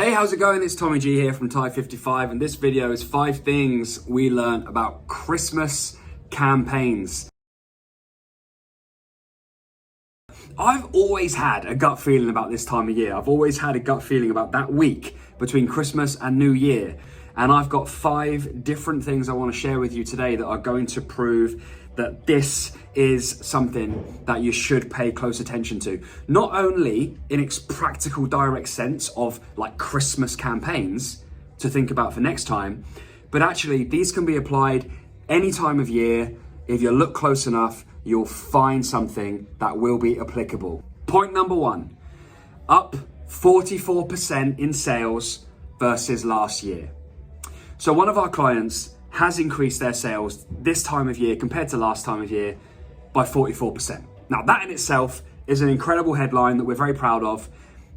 Hey, how's it going? It's Tommy G here from Tide 55, and this video is 5 things we learned about Christmas campaigns. I've always had a gut feeling about this time of year. I've always had a gut feeling about that week between Christmas and New Year. And I've got 5 different things I want to share with you today that are going to prove that this is something that you should pay close attention to. Not only in its practical, direct sense of like Christmas campaigns to think about for next time, but actually these can be applied any time of year. If you look close enough, you'll find something that will be applicable. Point number 1, up 44% in sales versus last year. So one of our clients has increased their sales this time of year compared to last time of year by 44%. Now that in itself is an incredible headline that we're very proud of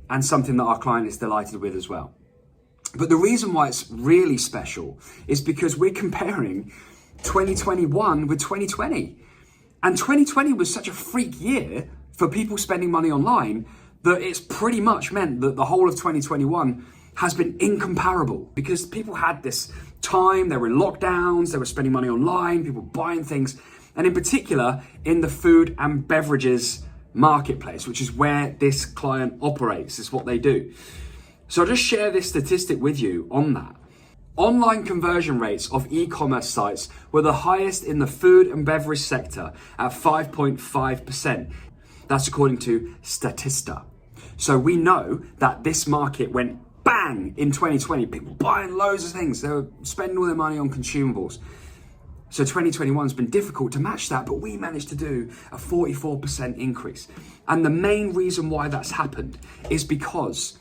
and something that our client is delighted with as well. But the reason why it's really special is because we're comparing 2021 with 2020. And 2020 was such a freak year for people spending money online that it's pretty much meant that the whole of 2021 has been incomparable because people had this time, they were in lockdowns, they were spending money online, people buying things, and in particular in the food and beverages marketplace, which is where this client operates, is what they do. So I'll just share this statistic with you on that. Online conversion rates of e-commerce sites were the highest in the food and beverage sector at 5.5%. That's according to Statista. So we know that this market went bang in 2020. People buying loads of things. They were spending all their money on consumables. So 2021 has been difficult to match that, but we managed to do a 44% increase. And the main reason why that's happened is because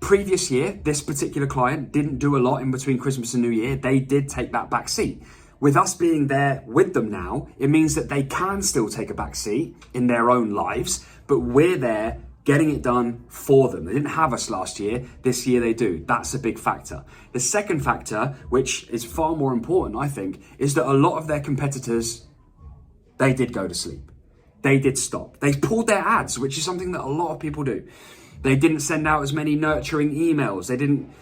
previous year, this particular client didn't do a lot in between Christmas and New Year. They did take that back seat. With us being there with them now, it means that they can still take a back seat in their own lives, but we're there getting it done for them. They didn't have us last year. This year they do. That's a big factor. The second factor, which is far more important, I think, is that a lot of their competitors, they did go to sleep. They did stop. They pulled their ads, which is something that a lot of people do. They didn't send out as many nurturing emails. They didn't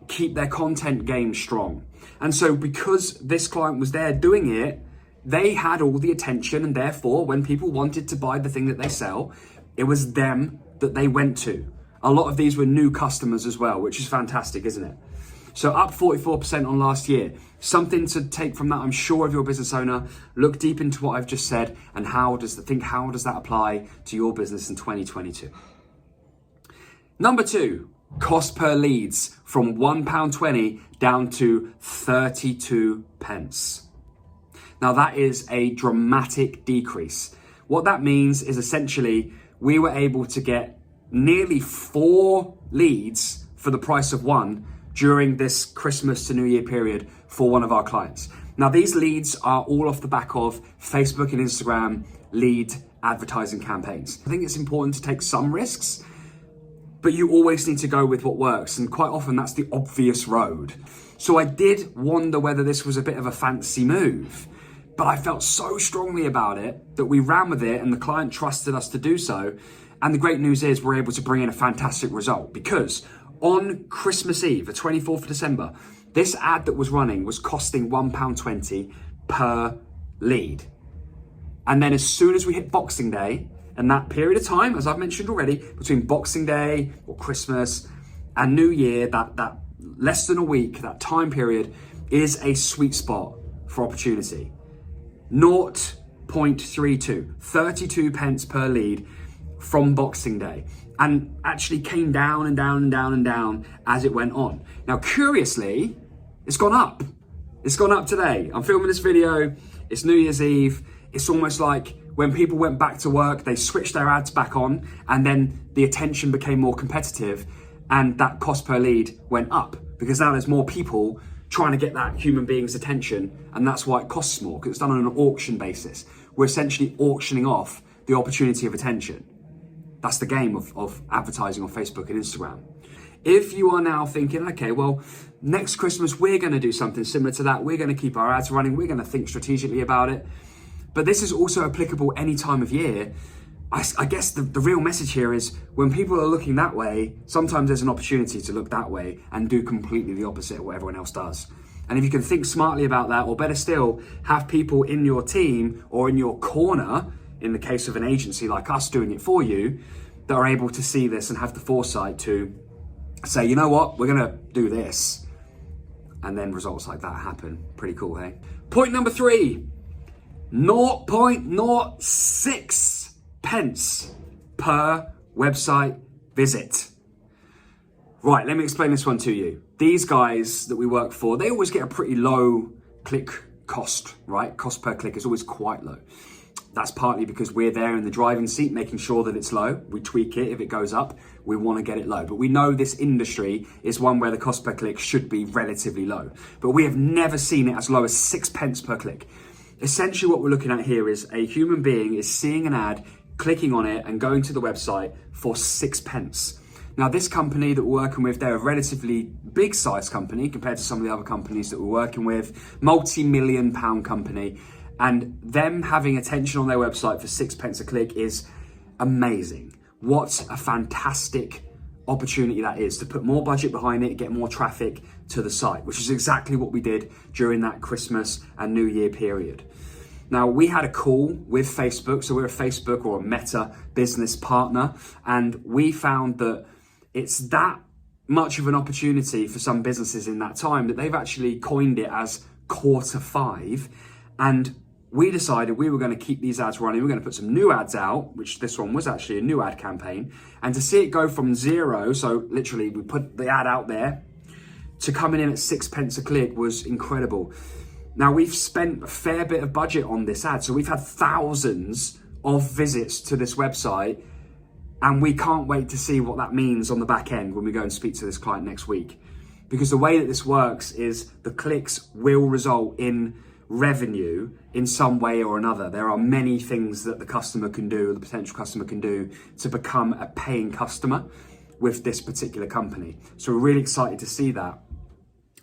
keep their content game strong. And so because this client was there doing it, they had all the attention, and therefore when people wanted to buy the thing that they sell, it was them that they went to. A lot of these were new customers as well, which is fantastic, isn't it? So up 44% on last year. Something to take from that, I'm sure, if you're a business owner. Look deep into what I've just said and how does that apply to your business in 2022. Number 2, cost per leads from £1.20 down to 32 pence. Now that is a dramatic decrease. What that means is essentially we were able to get nearly 4 leads for the price of 1 during this Christmas to New Year period for one of our clients. Now these leads are all off the back of Facebook and Instagram lead advertising campaigns. I think it's important to take some risks, but you always need to go with what works. And quite often that's the obvious road. So I did wonder whether this was a bit of a fancy move, but I felt so strongly about it that we ran with it and the client trusted us to do so. And the great news is we're able to bring in a fantastic result because on Christmas Eve, the 24th of December, this ad that was running was costing £1.20 per lead. And then as soon as we hit Boxing Day, and that period of time, as I've mentioned already, between Boxing Day or Christmas and New Year, that less than a week, that time period is a sweet spot for opportunity. 0.32, 32 pence per lead from Boxing Day, and actually came down and down and down and down as it went on. Now, curiously, it's gone up. It's gone up today. I'm filming this video. It's New Year's Eve. It's almost like when people went back to work, they switched their ads back on, and then the attention became more competitive, and that cost per lead went up because now there's more people trying to get that human being's attention, and that's why it costs more, because it's done on an auction basis. We're essentially auctioning off the opportunity of attention. That's the game of advertising on Facebook and Instagram. If you are now thinking, okay, well, next Christmas, we're going to do something similar to that. We're going to keep our ads running. We're going to think strategically about it. But this is also applicable any time of year. I guess the real message here is when people are looking that way, sometimes there's an opportunity to look that way and do completely the opposite of what everyone else does. And if you can think smartly about that, or better still, have people in your team or in your corner, in the case of an agency like us doing it for you, that are able to see this and have the foresight to say, you know what, we're gonna do this. And then results like that happen. Pretty cool, hey? Point number 3, 0.06 pence per website visit. Right, let me explain this one to you. These guys that we work for, they always get a pretty low click cost, right? Cost per click is always quite low. That's partly because we're there in the driving seat, making sure that it's low. We tweak it if it goes up. We want to get it low. But we know this industry is one where the cost per click should be relatively low. But we have never seen it as low as 6 pence per click. Essentially what we're looking at here is a human being is seeing an ad, clicking on it and going to the website for 6 pence. Now this company that we're working with, they're a relatively big size company compared to some of the other companies that we're working with, multi-million pound company, and them having attention on their website for 6 pence a click is amazing. What a fantastic opportunity that is to put more budget behind it, get more traffic to the site, which is exactly what we did during that Christmas and New Year period. Now, we had a call with Facebook, so we're a Facebook or a Meta business partner, and we found that it's that much of an opportunity for some businesses in that time that they've actually coined it as quarter 5. And we decided we were going to keep these ads running. We're going to put some new ads out, which this one was actually a new ad campaign. And to see it go from 0, so literally we put the ad out there, to coming in at 6 pence a click was incredible. Now, we've spent a fair bit of budget on this ad. So we've had thousands of visits to this website, and we can't wait to see what that means on the back end when we go and speak to this client next week. Because the way that this works is the clicks will result in revenue in some way or another. There are many things that the customer can do, the potential customer can do to become a paying customer with this particular company. So we're really excited to see that.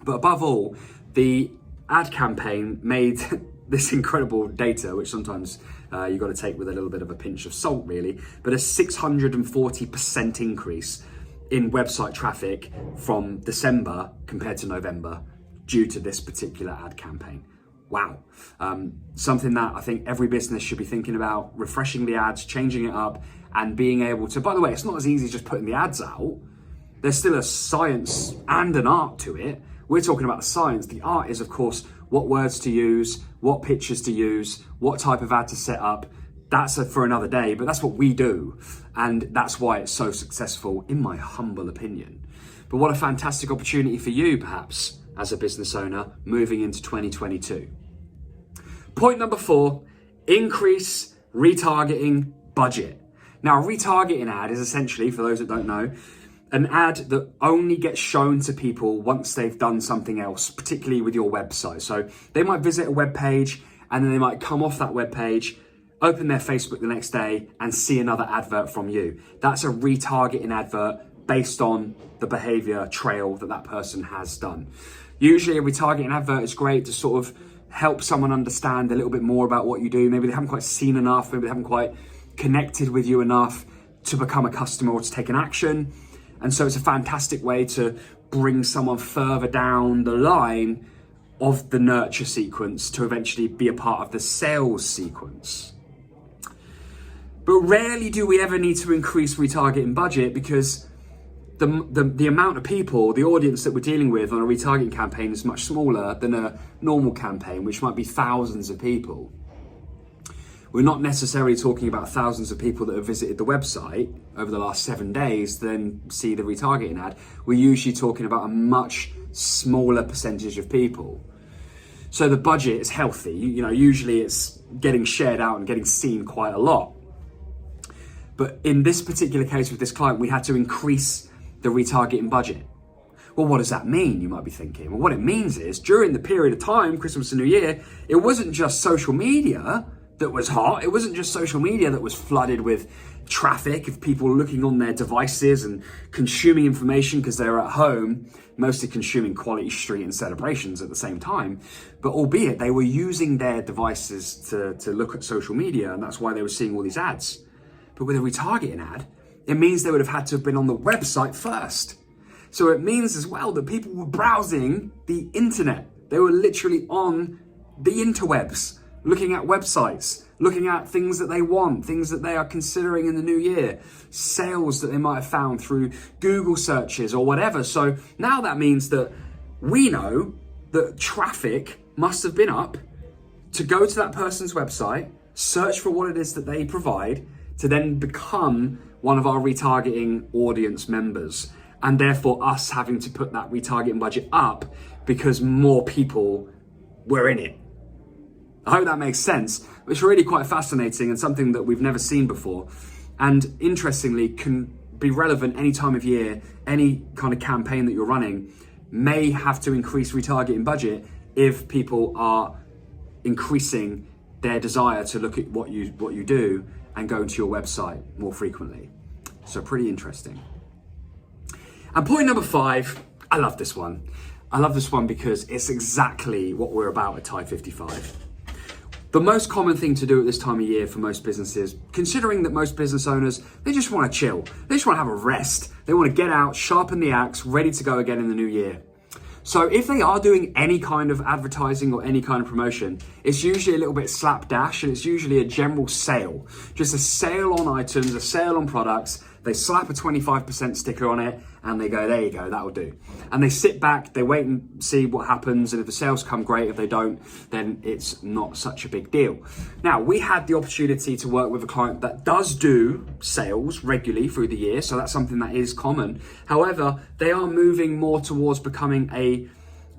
But above all, the ad campaign made this incredible data, which sometimes you've got to take with a little bit of a pinch of salt, really, but a 640% increase in website traffic from December compared to November due to this particular ad campaign. Wow. Something that I think every business should be thinking about, refreshing the ads, changing it up, and being able to, by the way, it's not as easy as just putting the ads out. There's still a science and an art to it. We're talking about the science. The art is, of course, what words to use, what pictures to use, what type of ad to set up. That's for another day, but that's what we do. And that's why it's so successful, in my humble opinion. But what a fantastic opportunity for you, perhaps, as a business owner moving into 2022. Point number 4, increase retargeting budget. Now, a retargeting ad is essentially, for those that don't know, an ad that only gets shown to people once they've done something else, particularly with your website. So they might visit a web page and then they might come off that web page, open their Facebook the next day and see another advert from you. That's a retargeting advert based on the behavior trail that person has done. Usually a retargeting advert is great to sort of help someone understand a little bit more about what you do. Maybe they haven't quite seen enough, maybe they haven't quite connected with you enough to become a customer or to take an action. And so it's a fantastic way to bring someone further down the line of the nurture sequence to eventually be a part of the sales sequence. But rarely do we ever need to increase retargeting budget because the amount of people, the audience that we're dealing with on a retargeting campaign is much smaller than a normal campaign, which might be thousands of people. We're not necessarily talking about thousands of people that have visited the website over the last 7 days, then see the retargeting ad. We're usually talking about a much smaller percentage of people. So the budget is healthy. Usually it's getting shared out and getting seen quite a lot. But in this particular case with this client, we had to increase the retargeting budget. Well, what does that mean? You might be thinking. Well, what it means is during the period of time, Christmas and New Year, it wasn't just social media that was hot. It wasn't just social media that was flooded with traffic of people looking on their devices and consuming information because they were at home, mostly consuming Quality Street and celebrations at the same time. But albeit they were using their devices to look at social media, and that's why they were seeing all these ads. But with a retargeting ad, it means they would have had to have been on the website first. So it means as well that people were browsing the internet. They were literally on the interwebs, looking at websites, looking at things that they want, things that they are considering in the new year, sales that they might have found through Google searches or whatever. So now that means that we know that traffic must have been up to go to that person's website, search for what it is that they provide, to then become one of our retargeting audience members. And therefore us having to put that retargeting budget up because more people were in it. I hope that makes sense. It's really quite fascinating and something that we've never seen before. And interestingly, can be relevant any time of year, any kind of campaign that you're running may have to increase retargeting budget if people are increasing their desire to look at what you do and go to your website more frequently. So pretty interesting. And point number 5, I love this one. I love this one because it's exactly what we're about at Tide 55. The most common thing to do at this time of year for most businesses, considering that most business owners, they just want to chill. They just want to have a rest. They want to get out, sharpen the axe, ready to go again in the new year. So if they are doing any kind of advertising or any kind of promotion, it's usually a little bit slapdash and it's usually a general sale. Just a sale on items, a sale on products. They slap a 25% sticker on it and they go, there you go, that'll do. And they sit back, they wait and see what happens. And if the sales come, great. If they don't, then it's not such a big deal. Now, we had the opportunity to work with a client that does do sales regularly through the year. So that's something that is common. However, they are moving more towards becoming a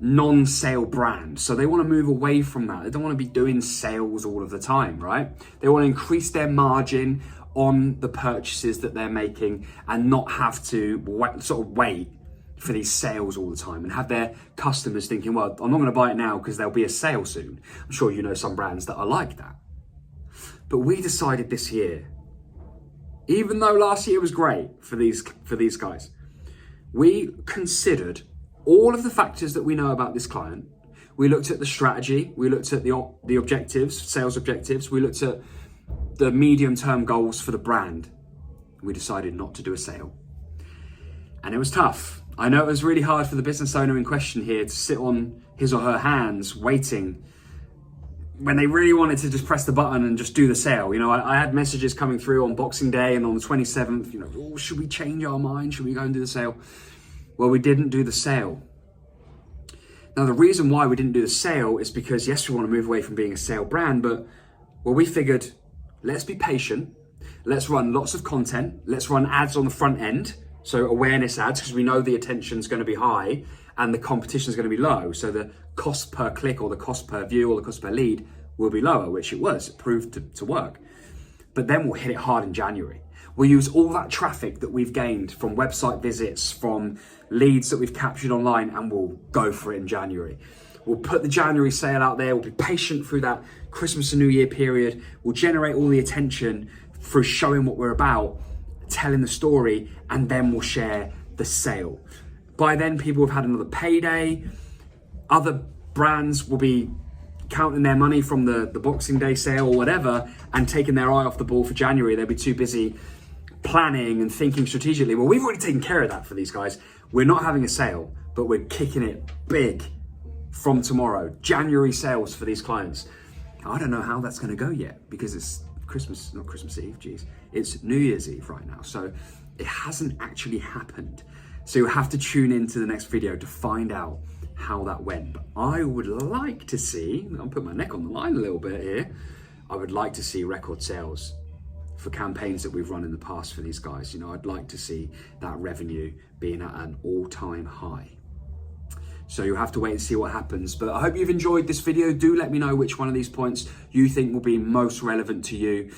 non-sale brand. So they want to move away from that. They don't want to be doing sales all of the time, right? They want to increase their margin on the purchases that they're making and not have to wait for these sales all the time and have their customers thinking, well, I'm not going to buy it now because there'll be a sale soon. I'm sure you know some brands that are like that. But we decided this year, even though last year was great for these guys, we considered all of the factors that we know about this client. We looked at the strategy, we looked at the objectives, sales objectives, we looked at the medium-term goals for the brand. We decided not to do a sale. And it was tough. I know it was really hard for the business owner in question here to sit on his or her hands waiting when they really wanted to just press the button and just do the sale. You know, I had messages coming through on Boxing Day and on the 27th, you know, oh, should we change our mind? Should we go and do the sale? Well, we didn't do the sale. Now, the reason why we didn't do the sale is because, yes, we want to move away from being a sale brand, but well, we figured, let's be patient. Let's run lots of content. Let's run ads on the front end. So awareness ads, because we know the attention's going to be high and the competition's going to be low. So the cost per click or the cost per view or the cost per lead will be lower, which it was. It proved to work. But then we'll hit it hard in January. We'll use all that traffic that we've gained from website visits, from leads that we've captured online, and we'll go for it in January. We'll put the January sale out there. We'll be patient through that Christmas and New Year period. We'll generate all the attention through showing what we're about, telling the story, and then we'll share the sale. By then, people have had another payday. Other brands will be counting their money from the Boxing Day sale or whatever and taking their eye off the ball for January. They'll be too busy planning and thinking strategically. Well, we've already taken care of that for these guys. We're not having a sale, but we're kicking it big from tomorrow. January sales for these clients. I don't know how that's going to go yet because it's not Christmas Eve, it's New Year's Eve right now. So it hasn't actually happened. So you'll have to tune into the next video to find out how that went. But I would like to see, I'll put my neck on the line a little bit here. I would like to see record sales for campaigns that we've run in the past for these guys. You know, I'd like to see that revenue being at an all-time high. So you'll have to wait and see what happens. But I hope you've enjoyed this video. Do let me know which one of these points you think will be most relevant to you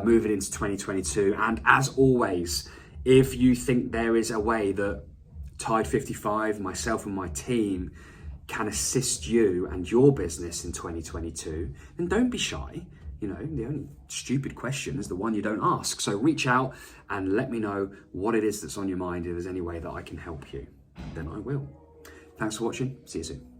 moving into 2022. And as always, if you think there is a way that Tide 55, myself and my team can assist you and your business in 2022, then don't be shy. You know, the only stupid question is the one you don't ask. So reach out and let me know what it is that's on your mind. If there's any way that I can help you, then I will. Thanks for watching. See you soon.